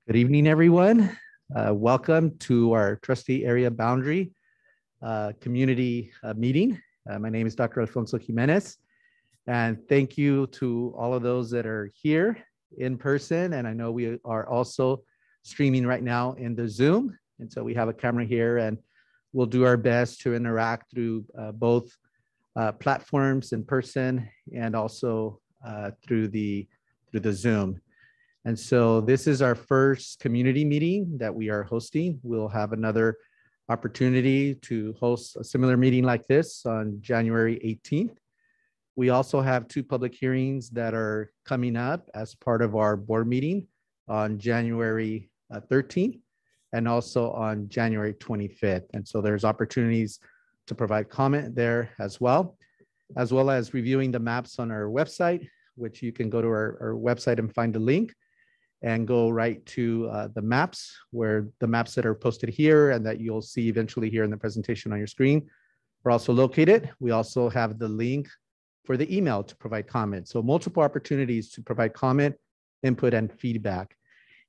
Good evening, everyone. Welcome to our Trustee Area Boundary Community Meeting. My name is Dr. Alfonso Jimenez, and thank you to all of those that are here in person. And I know we are also streaming right now in the Zoom. And so we have a camera here, and we'll do our best to interact through both platforms in person and also through the Zoom. And so this is our first community meeting that we are hosting. We'll have another opportunity to host a similar meeting like this on January 18th. We also have 2 public hearings that are coming up as part of our board meeting on January 13th and also on January 25th. And so there's opportunities to provide comment there as well as reviewing the maps on our website, which you can go to our website and find the link and go right to the maps, where the maps that are posted here and that you'll see eventually here in the presentation on your screen are also located. We also have the link for the email to provide comments. So multiple opportunities to provide comment, input, and feedback.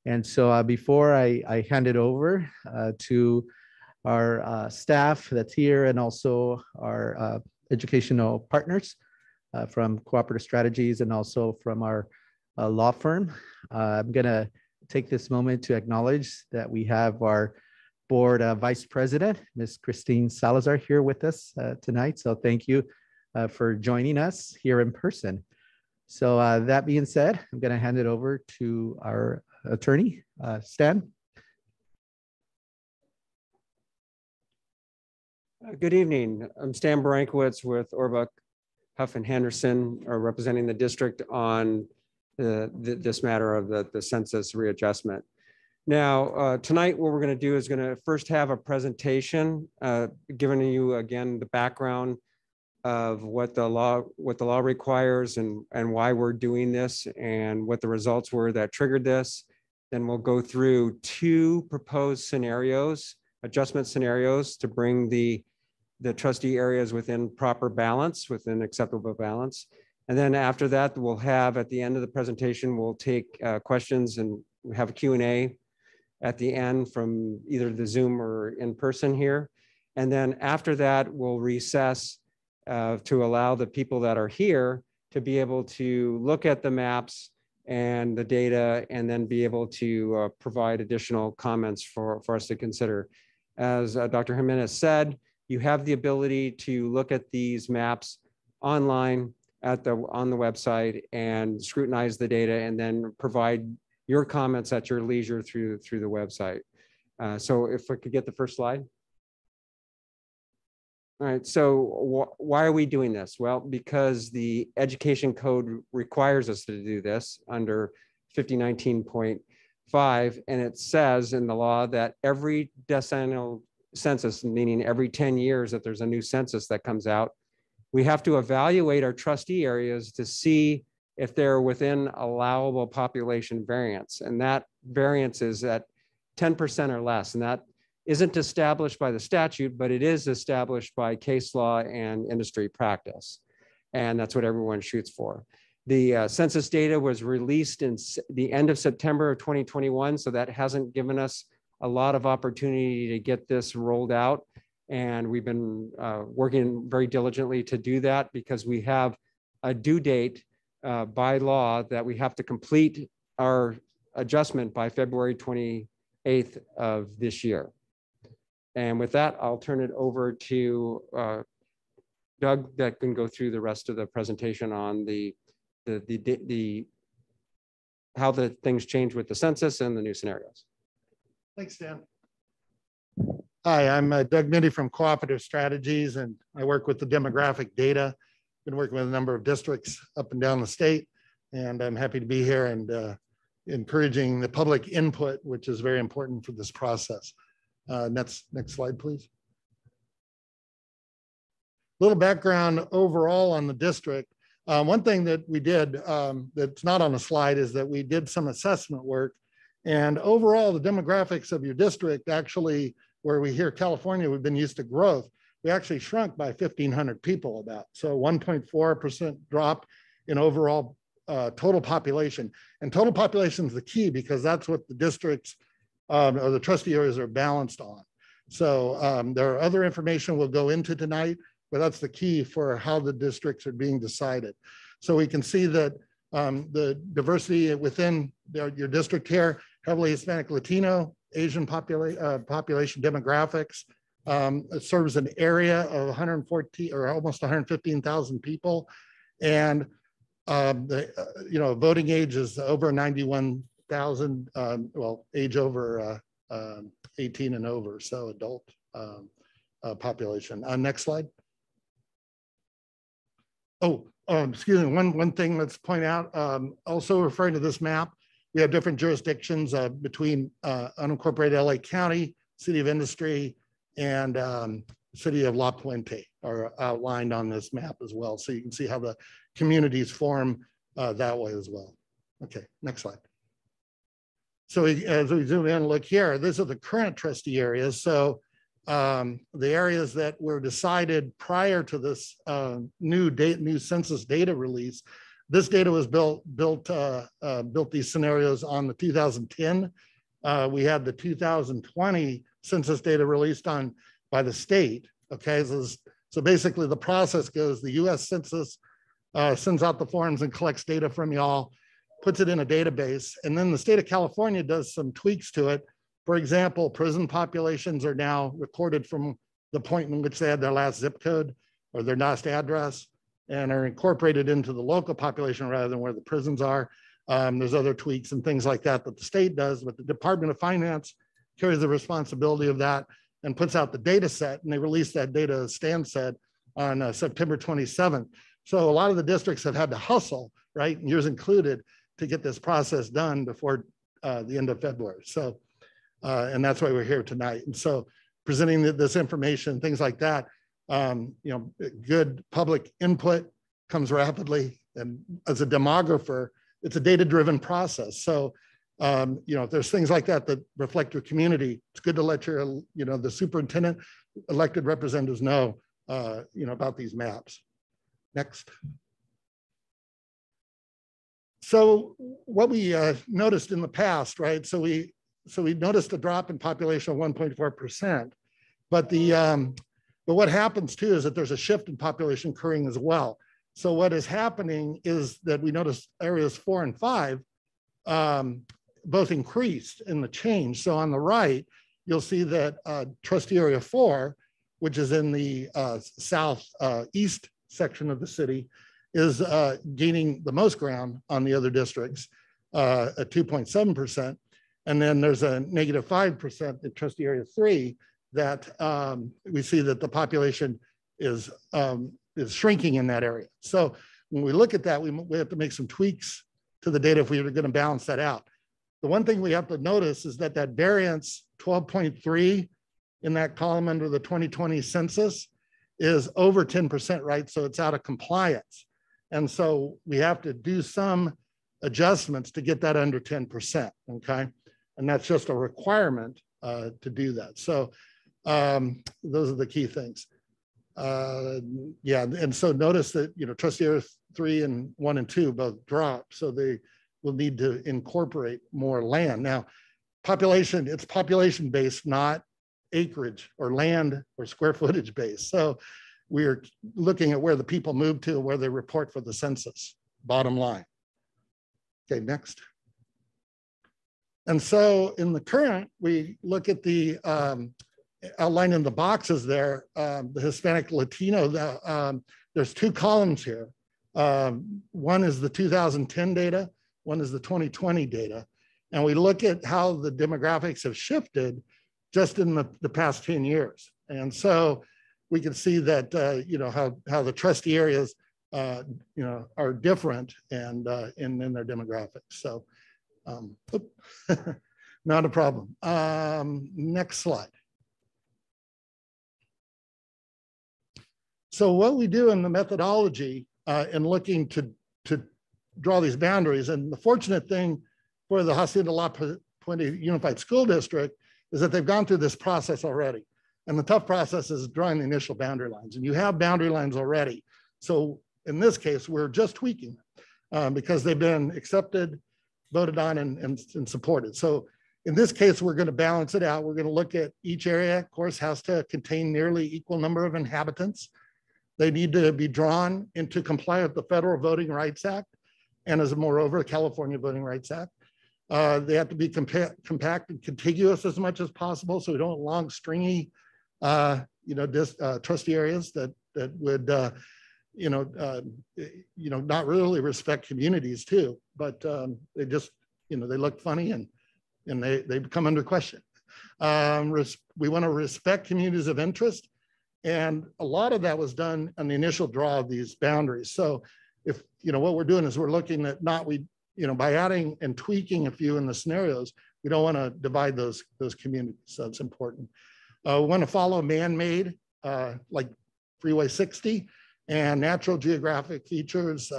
And so before I hand it over to our staff that's here and also our educational partners from Cooperative Strategies and also from our law firm, I'm gonna take this moment to acknowledge that we have our board vice president, Ms. Christine Salazar, here with us tonight. So thank you for joining us here in person. So that being said, I'm gonna hand it over to our attorney, Stan. Good evening. I'm Stan Barankowitz with Orbuck, Huff and Henderson, representing the district on this matter of the census readjustment. Now, tonight, what we're going to do is going to first have a presentation, giving you again the background of what the law requires and why we're doing this and what the results were that triggered this. Then we'll go through 2 proposed scenarios, adjustment scenarios, to bring the trustee areas within proper balance, within acceptable balance. And then after that, we'll have, at the end of the presentation, we'll take questions, and we have a Q&A at the end from either the Zoom or in person here. And then after that, we'll recess to allow the people that are here to be able to look at the maps and the data, and then be able to provide additional comments for us to consider. As Dr. Jimenez said, you have the ability to look at these maps online on the website and scrutinize the data, and then provide your comments at your leisure through the website. So if I could get the first slide. All right, so why are we doing this? Well, because the education code requires us to do this under 5019.5, and it says in the law that every decennial census, meaning every 10 years that there's a new census that comes out, we have to evaluate our trustee areas to see if they're within allowable population variance. And that variance is at 10% or less. And that isn't established by the statute, but it is established by case law and industry practice. And that's what everyone shoots for. The census data was released in the end of September of 2021. So that hasn't given us a lot of opportunity to get this rolled out. And we've been working very diligently to do that, because we have a due date by law that we have to complete our adjustment by February 28th of this year. And with that, I'll turn it over to Doug that can go through the rest of the presentation on how the things change with the census and the new scenarios. Thanks, Dan. Hi, I'm Doug Mitty from Cooperative Strategies, and I work with the demographic data. Been working with a number of districts up and down the state, and I'm happy to be here and encouraging the public input, which is very important for this process. Next slide, please. A little background overall on the district. One thing that we did that's not on the slide is that we did some assessment work, and overall the demographics of your district actually where we hear California, we've been used to growth. We actually shrunk by 1,500 people about. So 1.4% drop in overall total population. And total population is the key because that's what the districts or the trustee areas are balanced on. So there are other information we'll go into tonight, but that's the key for how the districts are being decided. So we can see that the diversity within your district here, heavily Hispanic, Latino, Asian population demographics. It serves an area of 114 or almost 115,000 people. And voting age is over 91,000, well, age over 18 and over, so adult population. Next slide. Excuse me, one thing let's point out, also referring to this map, we have different jurisdictions between unincorporated LA County, City of Industry, and City of La Puente are outlined on this map as well. So you can see how the communities form that way as well. Okay, next slide. So as we zoom in and look here, these are the current trustee areas. So the areas that were decided prior to this new census data release, this data was built these scenarios on the 2010. We had the 2020 census data released on by the state. Okay, so basically the process goes, the US Census sends out the forms and collects data from y'all, puts it in a database, and then the state of California does some tweaks to it. For example, prison populations are now recorded from the point in which they had their last zip code or their last address and are incorporated into the local population rather than where the prisons are. There's other tweaks and things like that that the state does, but the Department of Finance carries the responsibility of that and puts out the data set, and they released that data, as Stan said, on September 27th. So a lot of the districts have had to hustle, right, and yours included, to get this process done before the end of February. So, and that's why we're here tonight. And so presenting this information, things like that, good public input comes rapidly. And as a demographer, it's a data-driven process. So, if there's things like that that reflect your community, it's good to let your, the superintendent, elected representatives know, about these maps. Next. So what we noticed in the past, right? So we noticed a drop in population of 1.4%, but but what happens too is that there's a shift in population occurring as well. So what is happening is that we notice areas 4 and 5 both increased in the change. So on the right, you'll see that Trustee Area 4, which is in the southeast section of the city, is gaining the most ground on the other districts at 2.7%. And then there's a negative 5% in Trustee Area 3 that we see that the population is shrinking in that area. So when we look at that, we have to make some tweaks to the data if we are going to balance that out. The one thing we have to notice is that variance 12.3 in that column under the 2020 census is over 10%, right? So it's out of compliance. And so we have to do some adjustments to get that under 10%, okay? And that's just a requirement to do that. So those are the key things. And so notice that, Trustee Area 3 and 1 and 2 both drop. So they will need to incorporate more land. Now, it's population based, not acreage or land or square footage based. So we're looking at where the people move to and where they report for the census, bottom line. Okay, next. And so in the current, we look at the outline in the boxes there, the Hispanic Latino, there's 2 columns here. One is the 2010 data, one is the 2020 data. And we look at how the demographics have shifted just in the past 10 years. And so we can see that, how the trustee areas, are different and in their demographics. So, not a problem. Next slide. So what we do in the methodology in looking to draw these boundaries, and the fortunate thing for the Hacienda La Puente Unified School District is that they've gone through this process already. And the tough process is drawing the initial boundary lines. And you have boundary lines already. So in this case, we're just tweaking them because they've been accepted, voted on, and supported. So in this case, we're going to balance it out. We're going to look at each area, of course, has to contain nearly equal number of inhabitants. They need to be drawn into compliance with the Federal Voting Rights Act and as moreover, the California Voting Rights Act. They have to be compact and contiguous as much as possible, so we don't long stringy, trustee areas that would, not really respect communities too, but they just, they look funny and they come under question. We want to respect communities of interest, and a lot of that was done on the initial draw of these boundaries. So if what we're doing is we're looking at by adding and tweaking a few in the scenarios, we don't want to divide those communities. So it's important. We want to follow man-made, like Freeway 60, and natural geographic features,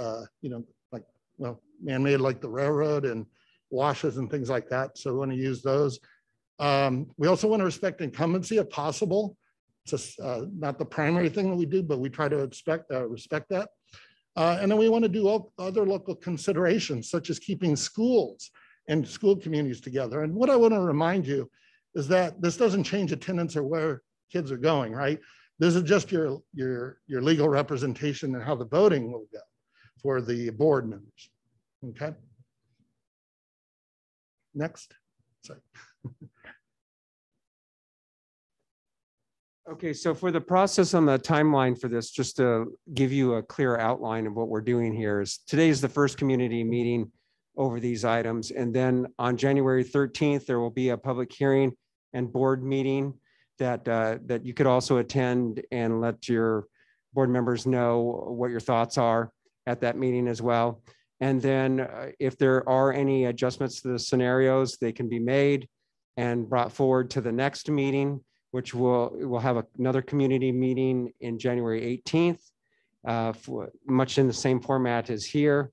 man-made like the railroad and washes and things like that. So we want to use those. We also want to respect incumbency if possible. It's just, not the primary thing that we do, but we try to respect that. And then we want to do other local considerations, such as keeping schools and school communities together. And what I want to remind you is that this doesn't change attendance or where kids are going, right? This is just your legal representation and how the voting will go for the board members, okay? Next, sorry. Okay, so for the process on the timeline for this, just to give you a clear outline of what we're doing here is today is the first community meeting over these items. And then on January 13th, there will be a public hearing and board meeting that you could also attend and let your board members know what your thoughts are at that meeting as well. And then if there are any adjustments to the scenarios, they can be made and brought forward to the next meeting, which we'll have another community meeting in January 18th, much in the same format as here.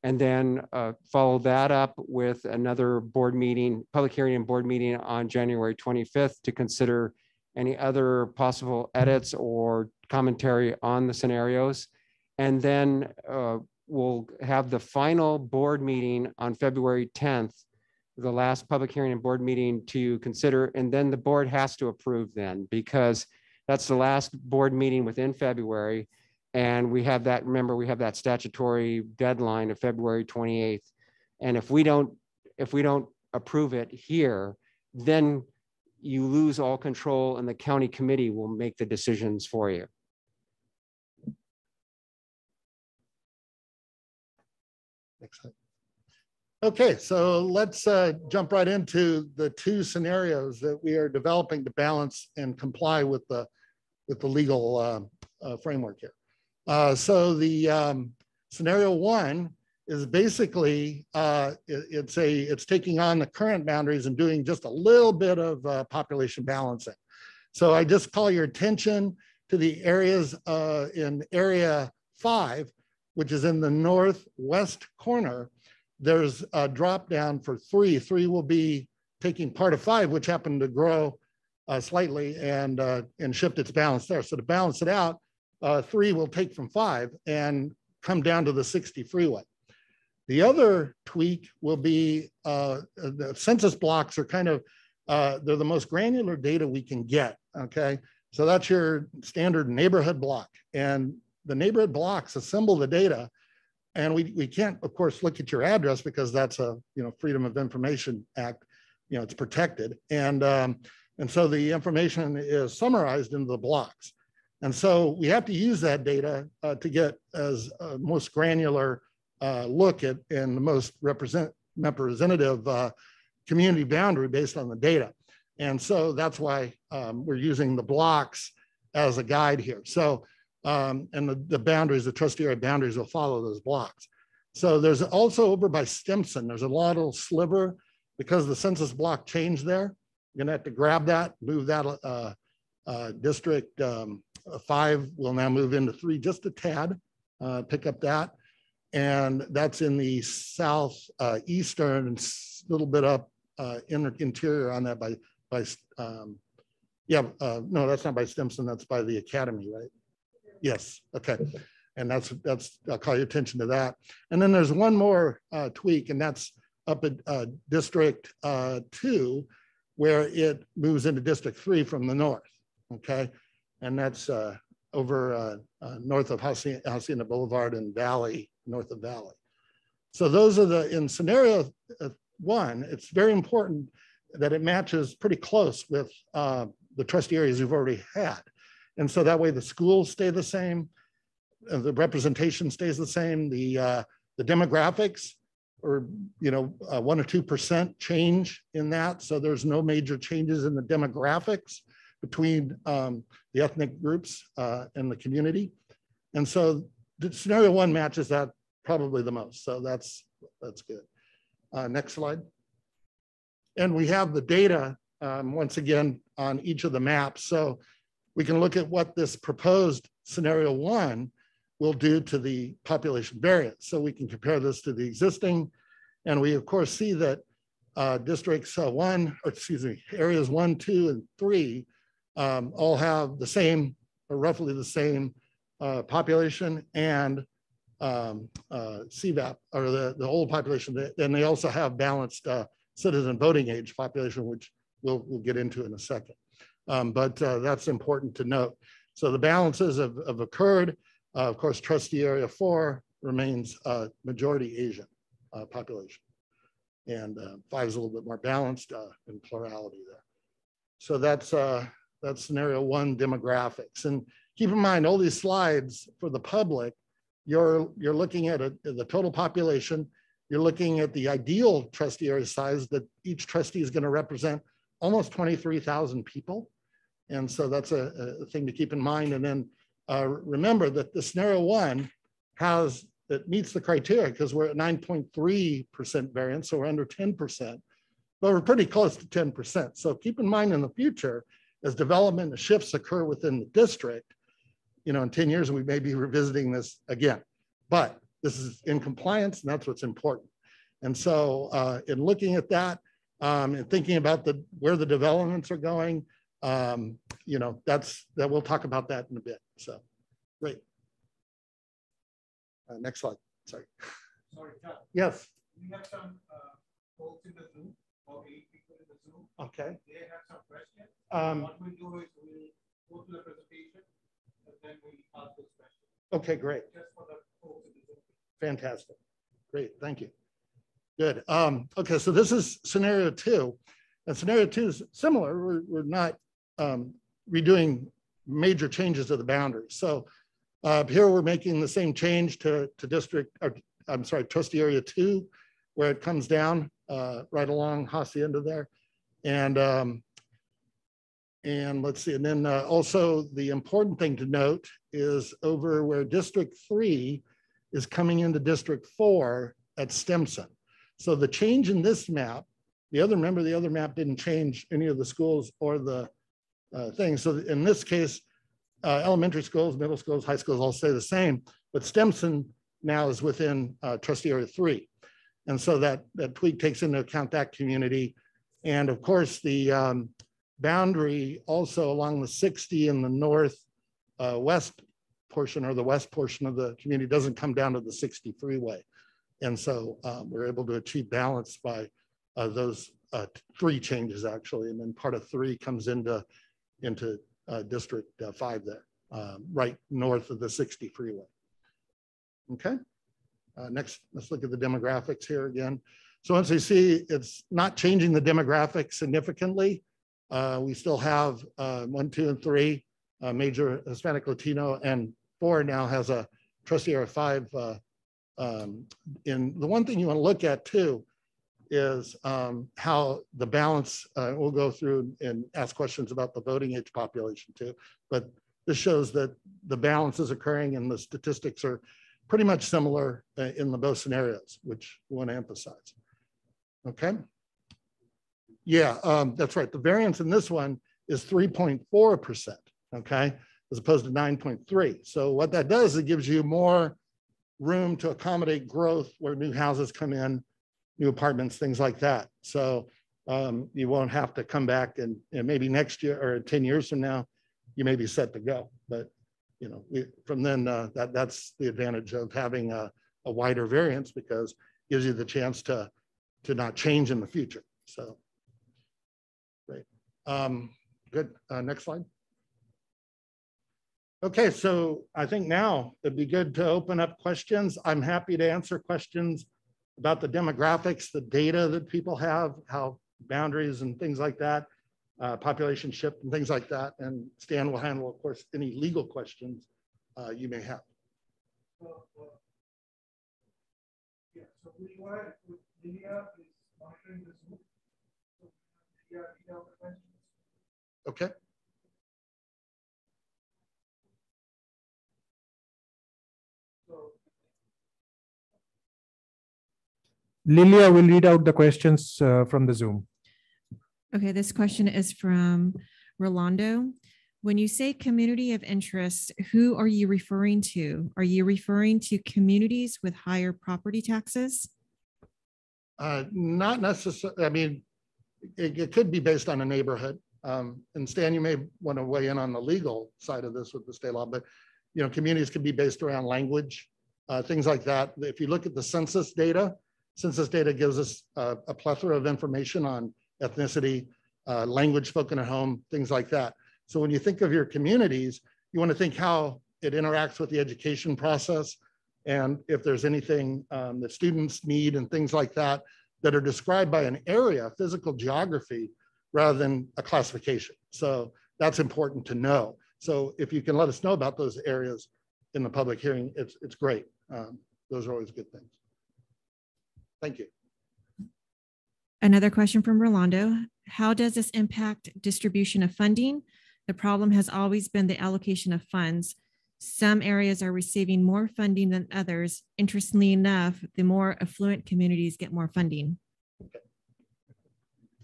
And then follow that up with another board meeting, public hearing and board meeting on January 25th to consider any other possible edits or commentary on the scenarios. And then we'll have the final board meeting on February 10th, the last public hearing and board meeting to consider, and then the board has to approve then, because that's the last board meeting within February. And we have that, remember, we have that statutory deadline of February 28th. And if we don't approve it here, then you lose all control and the county committee will make the decisions for you. Next slide. Okay, so let's jump right into the two scenarios that we are developing to balance and comply with the legal framework here. So the scenario one is basically it's taking on the current boundaries and doing just a little bit of population balancing. So I just call your attention to the areas in area 5, which is in the northwest corner. There's a drop down for 3. 3 will be taking part of 5, which happened to grow slightly and shift its balance there. So to balance it out, 3 will take from 5 and come down to the 60 freeway. The other tweak will be the census blocks are kind of, they're the most granular data we can get, okay? So that's your standard neighborhood block. And the neighborhood blocks assemble the data. And we can't, of course, look at your address because that's a Freedom of Information Act, it's protected. And so the information is summarized into the blocks. And so we have to use that data to get as most granular look at and the most representative community boundary based on the data. And so that's why we're using the blocks as a guide here. So, and the boundaries, the trustee area boundaries will follow those blocks. So there's also over by Stimson, there's a little sliver because the census block changed there. You're gonna have to grab that, move that district 5 will now move into 3 just a tad, pick up that. And that's in the south eastern, little bit up interior on that by by, no, that's not by Stimson, that's by the Academy, right? Yes, okay. And that's, I'll call your attention to that. And then there's one more tweak, and that's up at District 2, where it moves into District 3 from the north, okay? And that's over north of Hacienda Boulevard and Valley, north of Valley. So those are in scenario 1, it's very important that it matches pretty close with the trustee areas you've already had. And so that way the schools stay the same, the representation stays the same, the demographics, or 1 or 2% change in that. So there's no major changes in the demographics between the ethnic groups and the community. And so the scenario 1 matches that probably the most. So that's good. Next slide. And we have the data once again on each of the maps. So we can look at what this proposed scenario 1 will do to the population variance. So we can compare this to the existing, and we of course see that districts areas 1, 2, and 3 all have the same, or roughly the same population and CVAP, or the whole population. And they also have balanced citizen voting age population, which we'll get into in a second. But that's important to note. So the balances have occurred. Of course, trustee area 4 remains majority Asian population. And 5 is a little bit more balanced in plurality there. So that's scenario 1 demographics. And keep in mind, all these slides for the public, you're looking at the total population. You're looking at the ideal trustee area size that each trustee is going to represent almost 23,000 people. And so that's a thing to keep in mind. And then remember that the scenario 1 meets the criteria, because we're at 9.3% variance, so we're under 10%, but we're pretty close to 10%. So keep in mind in the future, as development and shifts occur within the district, in 10 years, we may be revisiting this again. But this is in compliance, and that's what's important. And so in looking at that and thinking about where the developments are going, we'll talk about that in a bit. So great. Next slide. Sorry. Sorry, John. Yes. We have some folks in the Zoom, about 8 people in the Zoom. Okay. They have some questions. What we do is we go to the presentation and then we ask those questions. Okay, great. Just for the folks in the Zoom. Fantastic. Great. Thank you. Good. Okay, so this is scenario 2. And scenario 2 is similar. We're not redoing major changes to the boundaries. So here we're making the same change to trustee area 2, where it comes down right along Hacienda there. And let's see, and then also the important thing to note is over where District 3 is coming into District 4 at Stimson. So the change in this map, the other map didn't change any of the schools or the things. So in this case, elementary schools, middle schools, high schools all stay the same, but Stimson now is within trustee area 3. And so that tweak takes into account that community. And of course, the boundary also along the 60 in the north west portion, or the west portion of the community, doesn't come down to the 60 freeway. And so we're able to achieve balance by those 3 changes actually. And then part of 3 comes into District 5 there, right north of the 60 freeway. Okay. Next, let's look at the demographics here again. So once you see it's not changing the demographics significantly, we still have 1, 2, and 3 major Hispanic, Latino, and 4 now has a trustee area 5. In the one thing you want to look at too is how the balance, we'll go through and ask questions about the voting age population too, but this shows that the balance is occurring and the statistics are pretty much similar in the both scenarios, which we want to emphasize. Okay. Yeah, that's right. The variance in this one is 3.4%, okay, as opposed to 9.3. So what that does, it gives you more room to accommodate growth where new houses come in, new apartments, things like that. So You won't have to come back and maybe next year or 10 years from now, you may be set to go. But you know, from then that's the advantage of having a wider variance, because it gives you the chance to not change in the future. So great. Good. Next slide. Okay, so I think now it'd be good to open up questions. I'm happy to answer questions about the demographics, the data that people have, how boundaries and things like that, population shift and things like that. And Stan will handle, of course, any legal questions you may have. Yeah, so Lydia is monitoring the Zoom. So Lydia, read out the questions. Okay. Lilia will read out the questions from the Zoom. Okay, this question is from Rolando. When you say community of interest, who are you referring to? Are you referring to communities with higher property taxes? Not necessarily. I mean, it could be based on a neighborhood. And Stan, you may want to weigh in on the legal side of this with the state law, but you know, communities could be based around language, things like that. If you look at the census data gives us a plethora of information on ethnicity, language spoken at home, things like that. So when you think of your communities, you want to think how it interacts with the education process, and if there's anything that students need and things like that that are described by an area, physical geography, rather than a classification. So that's important to know. So if you can let us know about those areas in the public hearing, it's great. Those are always good things. Thank you. Another question from Rolando. How does this impact distribution of funding? The problem has always been the allocation of funds. Some areas are receiving more funding than others. Interestingly enough, the more affluent communities get more funding.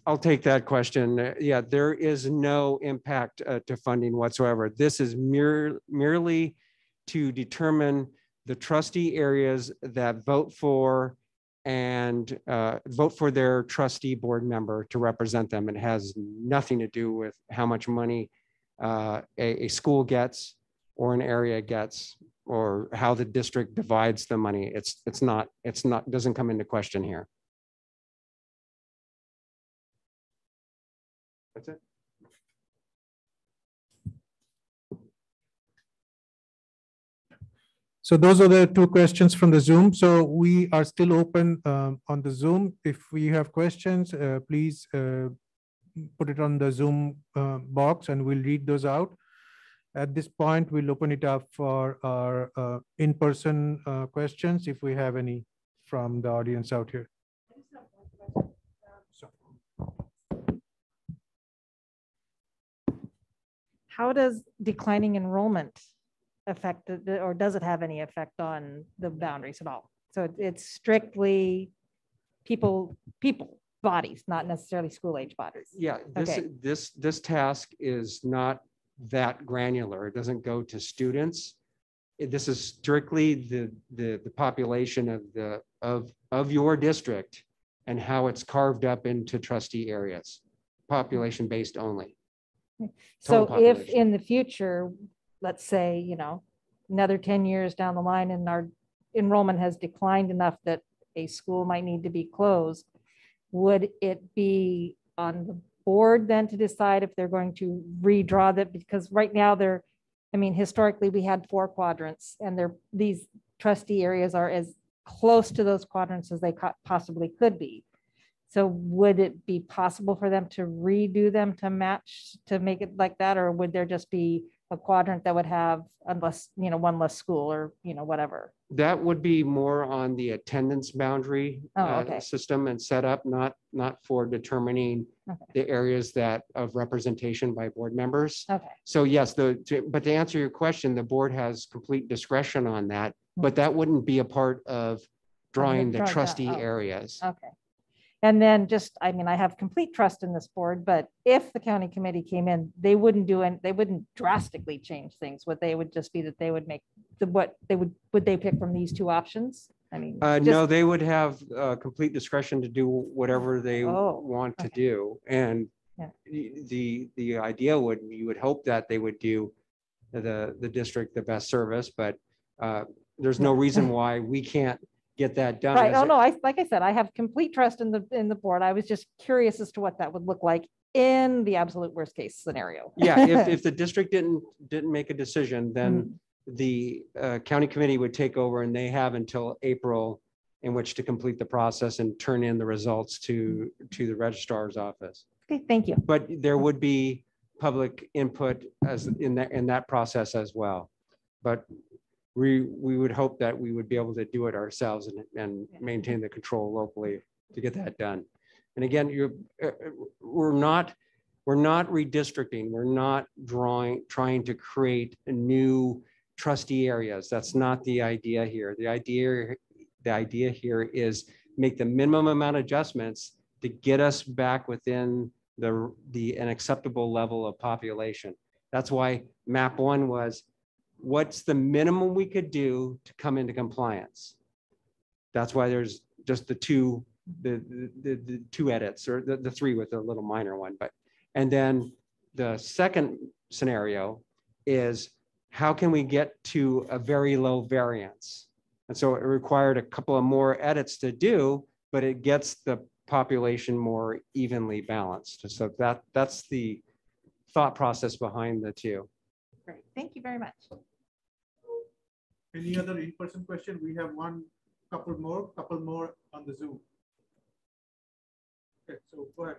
I'll take that question. Yeah, there is no impact to funding whatsoever. This is merely to determine the trustee areas that vote for and vote for their trustee board member to represent them. It has nothing to do with how much money a school gets or an area gets or how the district divides the money. It's not doesn't come into question here. That's it. So those are the two questions from the Zoom. So we are still open on the Zoom. If we have questions, please put it on the Zoom box and we'll read those out. At this point, we'll open it up for our in-person questions if we have any from the audience out here. How does declining enrollment affect, or does it have any effect on the boundaries at all? So it's strictly people, bodies, not necessarily school age bodies. Yeah, this task is not that granular. It doesn't go to students. This is strictly the population of your district and how it's carved up into trustee areas, population based only. So if in the future, let's say, you know, another 10 years down the line and our enrollment has declined enough that a school might need to be closed, would it be on the board then to decide if they're going to redraw that? Because right now I mean, historically we had 4 quadrants and these trustee areas are as close to those quadrants as they possibly could be. So would it be possible for them to redo them to match, to make it like that? Or would there just be a quadrant that would have, unless, you know, one less school or, you know, whatever? That would be more on the attendance boundary system and setup, not for determining the areas of representation by board members. Okay. So yes, but to answer your question, the board has complete discretion on that, but that wouldn't be a part of drawing the trustee areas. Okay. And then just, I mean, I have complete trust in this board, but if the county committee came in, they wouldn't drastically change things. What they would just be that they would make would they pick from these 2 options I mean, No, just- they would have complete discretion to do whatever they Oh, want to okay. do. And Yeah. the idea would, you would hope that they would do the district the best service, but there's no reason why we can't get that done. Right. as Oh, a- no, like I said, I have complete trust in the board. I was just curious as to what that would look like in the absolute worst case scenario. Yeah, if the district didn't make a decision, then Mm-hmm. the county committee would take over, and they have until April in which to complete the process and turn in the results to the registrar's office. Okay, thank you. But there would be public input as in that process as well. But we would hope that we would be able to do it ourselves and maintain the control locally to get that done. And again, we're not redistricting. We're not trying to create a new trustee areas. That's not the idea here. The idea here is make the minimum amount of adjustments to get us back within an acceptable level of population. That's why map 1 was, what's the minimum we could do to come into compliance? That's why there's just the two edits, or the 3 with a little minor one. But and then the second scenario is, how can we get to a very low variance? And so it required a couple of more edits to do, but it gets the population more evenly balanced. So that's the thought process behind the two. Great. Thank you very much. Any other in-person question? We have couple more on the Zoom. Okay, so go ahead.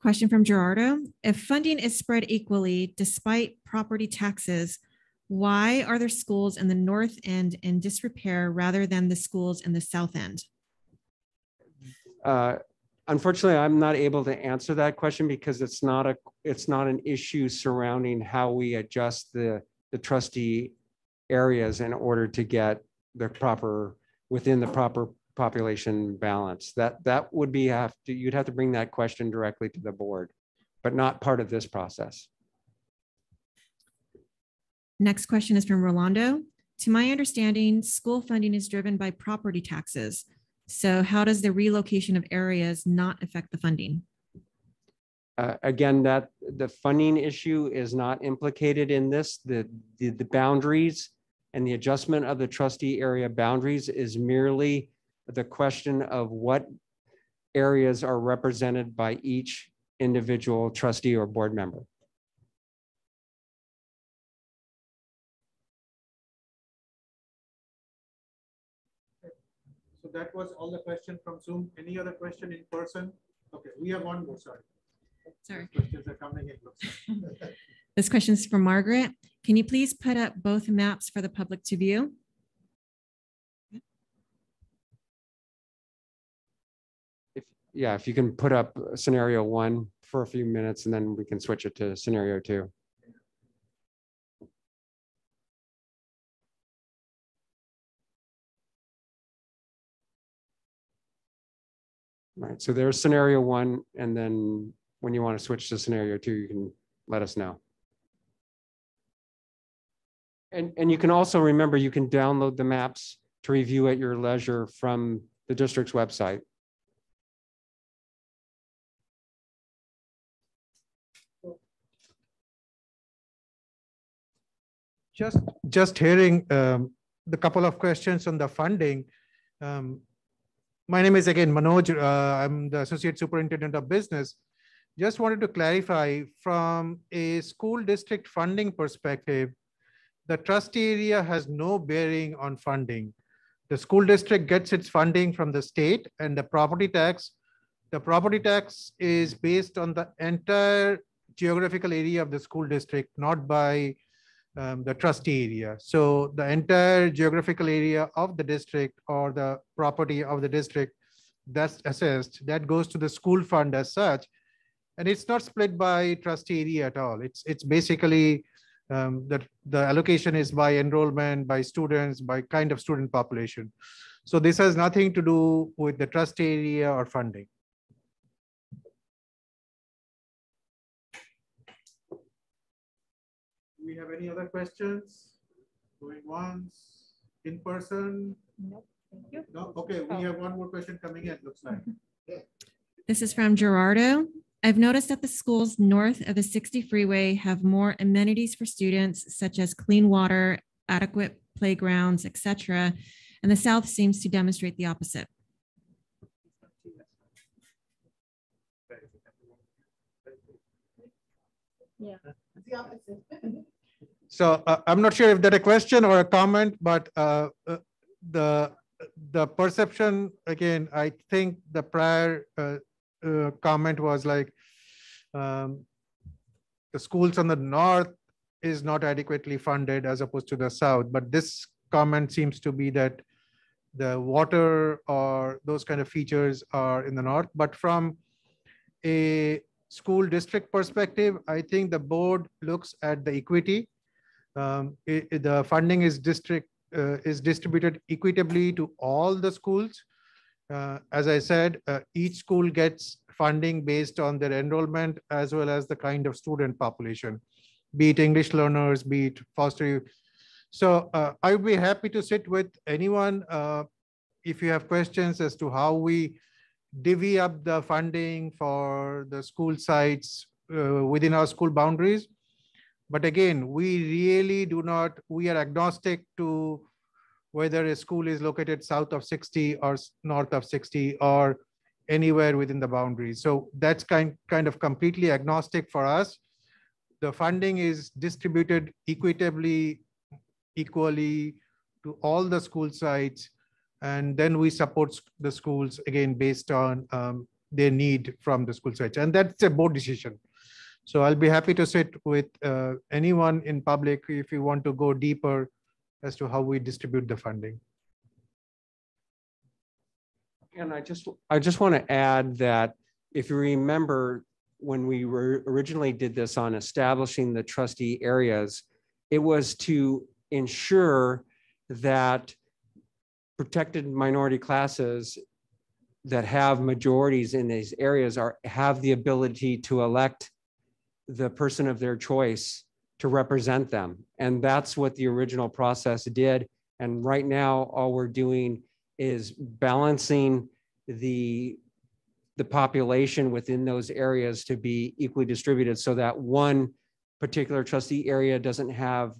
Question from Gerardo. If funding is spread equally despite property taxes, why are there schools in the north end in disrepair rather than the schools in the south end? Unfortunately, I'm not able to answer that question because it's not an issue surrounding how we adjust the trustee areas in order to get within the proper population balance. That would be you'd have to bring that question directly to the board, but not part of this process. Next question is from Rolando. To my understanding, school funding is driven by property taxes. So how does the relocation of areas not affect the funding? Again, that the funding issue is not implicated in this. The boundaries and the adjustment of the trustee area boundaries is merely the question of what areas are represented by each individual trustee or board member. So that was all the question from Zoom. Any other question in person? Okay, we have one more, sorry. Sorry. Questions are coming in. Looks like. This question is from Margaret. Can you please put up both maps for the public to view? If you can put up scenario 1 for a few minutes, and then we can switch it to scenario 2. Right, so there's scenario 1, and then when you want to switch to scenario 2, you can let us know. And you can also remember, you can download the maps to review at your leisure from the district's website. Just hearing the couple of questions on the funding. My name is again Manoj. I'm the Associate Superintendent of Business. Just wanted to clarify from a school district funding perspective, the trustee area has no bearing on funding. The school district gets its funding from the state, and the property tax is based on the entire geographical area of the school district, not by the trustee area. So the entire geographical area of the district or the property of the district that's assessed, that goes to the school fund as such. And it's not split by trustee area at all. It's basically the allocation is by enrollment, by students, by kind of student population. So this has nothing to do with the trustee area or funding. Do we have any other questions? Going once, in person, Nope, thank you. No, okay, we have one more question coming in, looks like. This is from Gerardo. I've noticed that the schools north of the 60 freeway have more amenities for students, such as clean water, adequate playgrounds, etc., and the south seems to demonstrate the opposite. Yeah. So I'm not sure if that a question or a comment, but the perception, again, I think the prior comment was like the schools on the north is not adequately funded as opposed to the south. But this comment seems to be that the water or those kind of features are in the north. But from a school district perspective, I think the board looks at the equity. The funding is distributed equitably to all the schools. As I said, each school gets funding based on their enrollment as well as the kind of student population, be it English learners, be it foster youth. So I would be happy to sit with anyone if you have questions as to how we divvy up the funding for the school sites within our school boundaries. But again, we really do not, we are agnostic to whether a school is located south of 60 or north of 60 or anywhere within the boundaries. So that's kind of completely agnostic for us. The funding is distributed equitably, equally to all the school sites. And then we support the schools again based on their need from the school sites. And that's a board decision. So I'll be happy to sit with anyone in public if you want to go deeper as to how we distribute the funding. And I just want to add that if you remember when we originally did this on establishing the trustee areas, it was to ensure that protected minority classes that have majorities in these areas have the ability to elect the person of their choice to represent them. And that's what the original process did. And right now, all we're doing is balancing the population within those areas to be equally distributed so that one particular trustee area doesn't have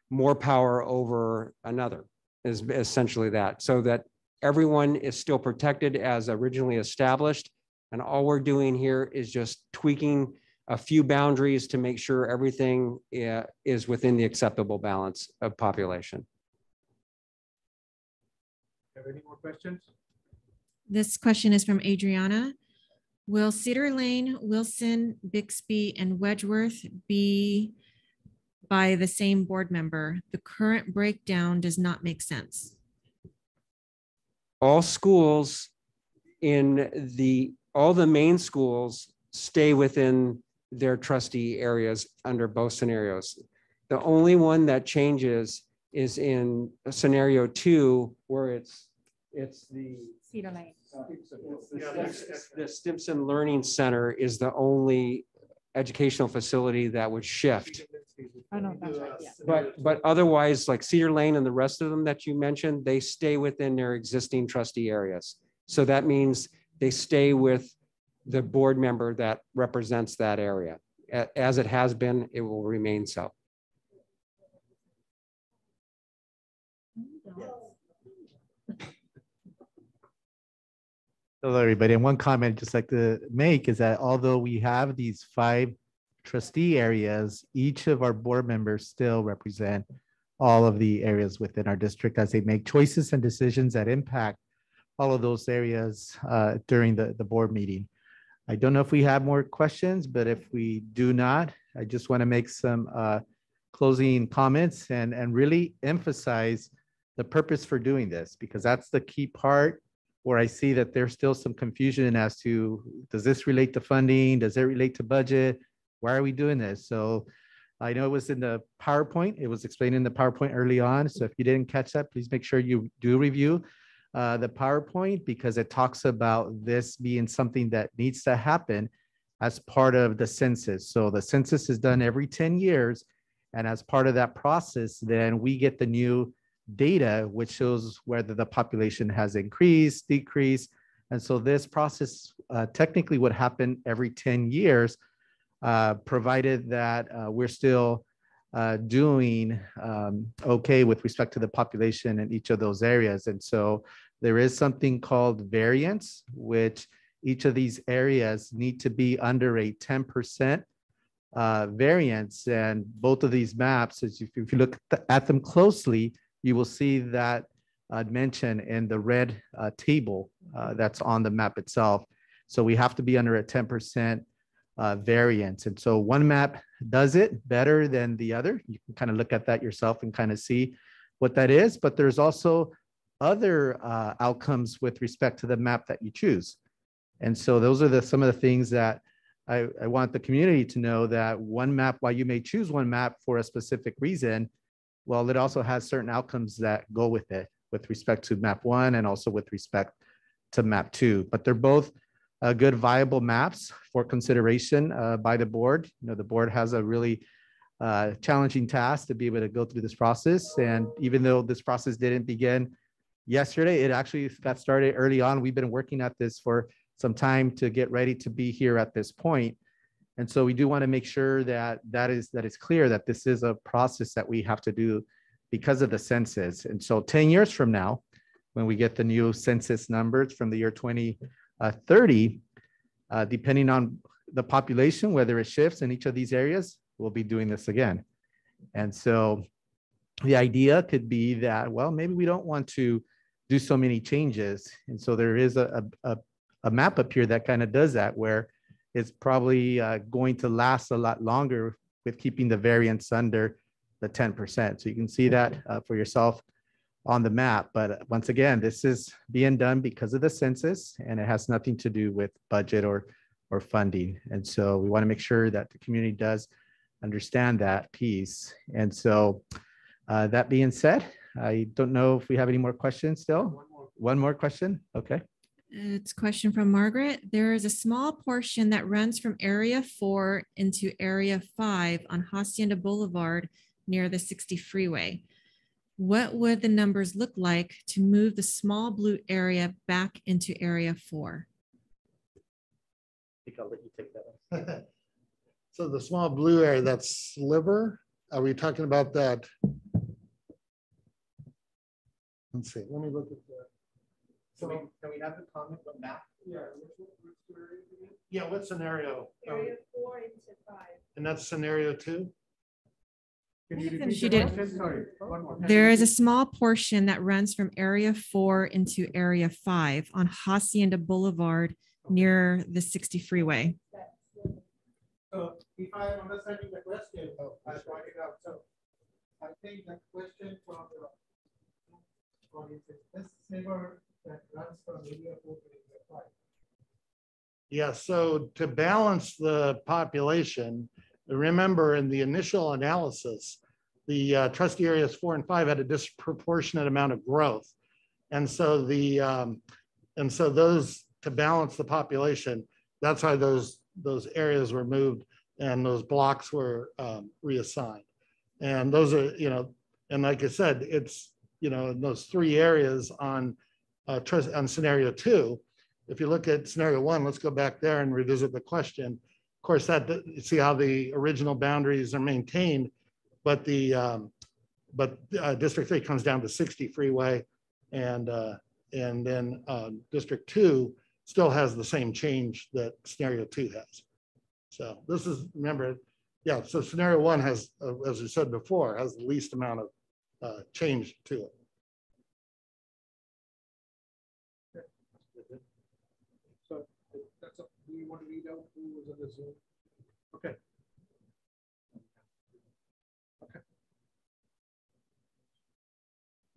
more power over another, is essentially that. So that everyone is still protected as originally established. And all we're doing here is just tweaking a few boundaries to make sure everything is within the acceptable balance of population. Have any more questions? This question is from Adriana. Will Cedar Lane, Wilson, Bixby, and Wedgeworth be by the same board member? The current breakdown does not make sense. All schools all the main schools stay within their trustee areas under both scenarios. The only one that changes is in scenario 2, where it's the Cedar Lane. the Stimson Learning Center is the only educational facility that would shift. I know that's right. Yeah. But otherwise, like Cedar Lane and the rest of them that you mentioned, they stay within their existing trustee areas. So that means they stay with the board member that represents that area. As it has been, it will remain so. Hello, everybody. And one comment I'd just like to make is that although we have these 5 trustee areas, each of our board members still represent all of the areas within our district as they make choices and decisions that impact all of those areas during the board meeting. I don't know if we have more questions, but if we do not, I just want to make some closing comments and really emphasize the purpose for doing this, because that's the key part where I see that there's still some confusion as to, does this relate to funding? Does it relate to budget? Why are we doing this? So I know it was in the PowerPoint. It was explained in the PowerPoint early on. So if you didn't catch that, please make sure you do review the PowerPoint, because it talks about this being something that needs to happen as part of the census. So the census is done every 10 years. And as part of that process, then we get the new data, which shows whether the population has increased, decreased. And so this process technically would happen every 10 years, provided that we're still doing okay with respect to the population in each of those areas. And so there is something called variance, which each of these areas need to be under a 10% variance. And both of these maps, if you look at them closely, you will see that mentioned in the red table that's on the map itself. So we have to be under a 10% variance. And so one map does it better than the other. You can kind of look at that yourself and kind of see what that is. But there's also other outcomes with respect to the map that you choose. And so those are some of the things that I want the community to know, that one map, while you may choose one map for a specific reason, well, it also has certain outcomes that go with it with respect to map 1 and also with respect to map 2. But they're both good viable maps for consideration by the board. You know, the board has a really challenging task to be able to go through this process. And even though this process didn't begin yesterday, it actually got started early on. We've been working at this for some time to get ready to be here at this point. And so we do want to make sure that it's clear that this is a process that we have to do because of the census. And so 10 years from now, when we get the new census numbers from the year 2030, depending on the population, whether it shifts in each of these areas, we'll be doing this again. And so the idea could be that, well, maybe we don't want to do so many changes. And so there is a map up here that kind of does that, where it's probably going to last a lot longer with keeping the variance under the 10%. So you can see that for yourself on the map. But once again, this is being done because of the census, and it has nothing to do with budget or funding. And so we want to make sure that the community does understand that piece. And so that being said, I don't know if we have any more questions still. One more question. Okay. It's a question from Margaret. There is a small portion that runs from Area 4 into Area 5 on Hacienda Boulevard near the 60 freeway. What would the numbers look like to move the small blue area back into Area 4? I think I'll let you take that one. So the small blue area, that's Sliver. Are we talking about that? Let's see, let me look at that. So can we have the comment on map? Yeah, what scenario? Area 4 into 5. And that's scenario 2? Can you Finish repeat it. the question? Sorry, one more. There is a small portion that runs from Area 4 into Area 5 on Hacienda Boulevard near the 60 freeway. So if I am understanding the question, I point it out. So I think the question from the audience is this Sliver that runs from Area 4 to Area 5. Yeah, so to balance the population, remember in the initial analysis, the trustee areas 4 and 5 had a disproportionate amount of growth. And so those, to balance the population, that's why those areas were moved and those blocks were reassigned. And those are, you know, and like I said, it's, you know, in those 3 areas on scenario 2, if you look at scenario 1, let's go back there and revisit the question. Of course, that see how the original boundaries are maintained, but the District 3 comes down to 60 freeway, and then District 2 still has the same change that scenario 2 has. So this is, remember, yeah. So scenario 1 has, as we said before, has the least amount of change to it. So that's a, do you want to read out who was on the Zoom? Okay.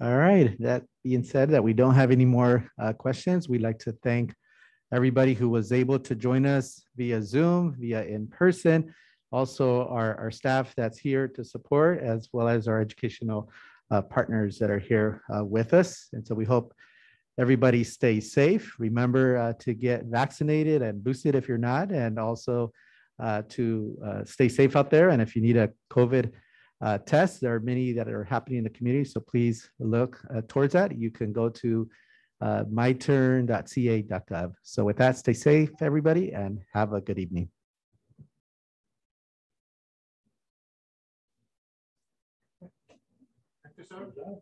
All right. That being said, that we don't have any more questions, we'd like to thank everybody who was able to join us via Zoom, via in person. Also, our staff that's here to support, as well as our educational partners that are here with us. And so we hope everybody stays safe. Remember to get vaccinated and boosted if you're not, and also to stay safe out there. And if you need a COVID tests. There are many that are happening in the community, so please look towards that. You can go to myturn.ca.gov. So with that, stay safe, everybody, and have a good evening. Thank you, sir.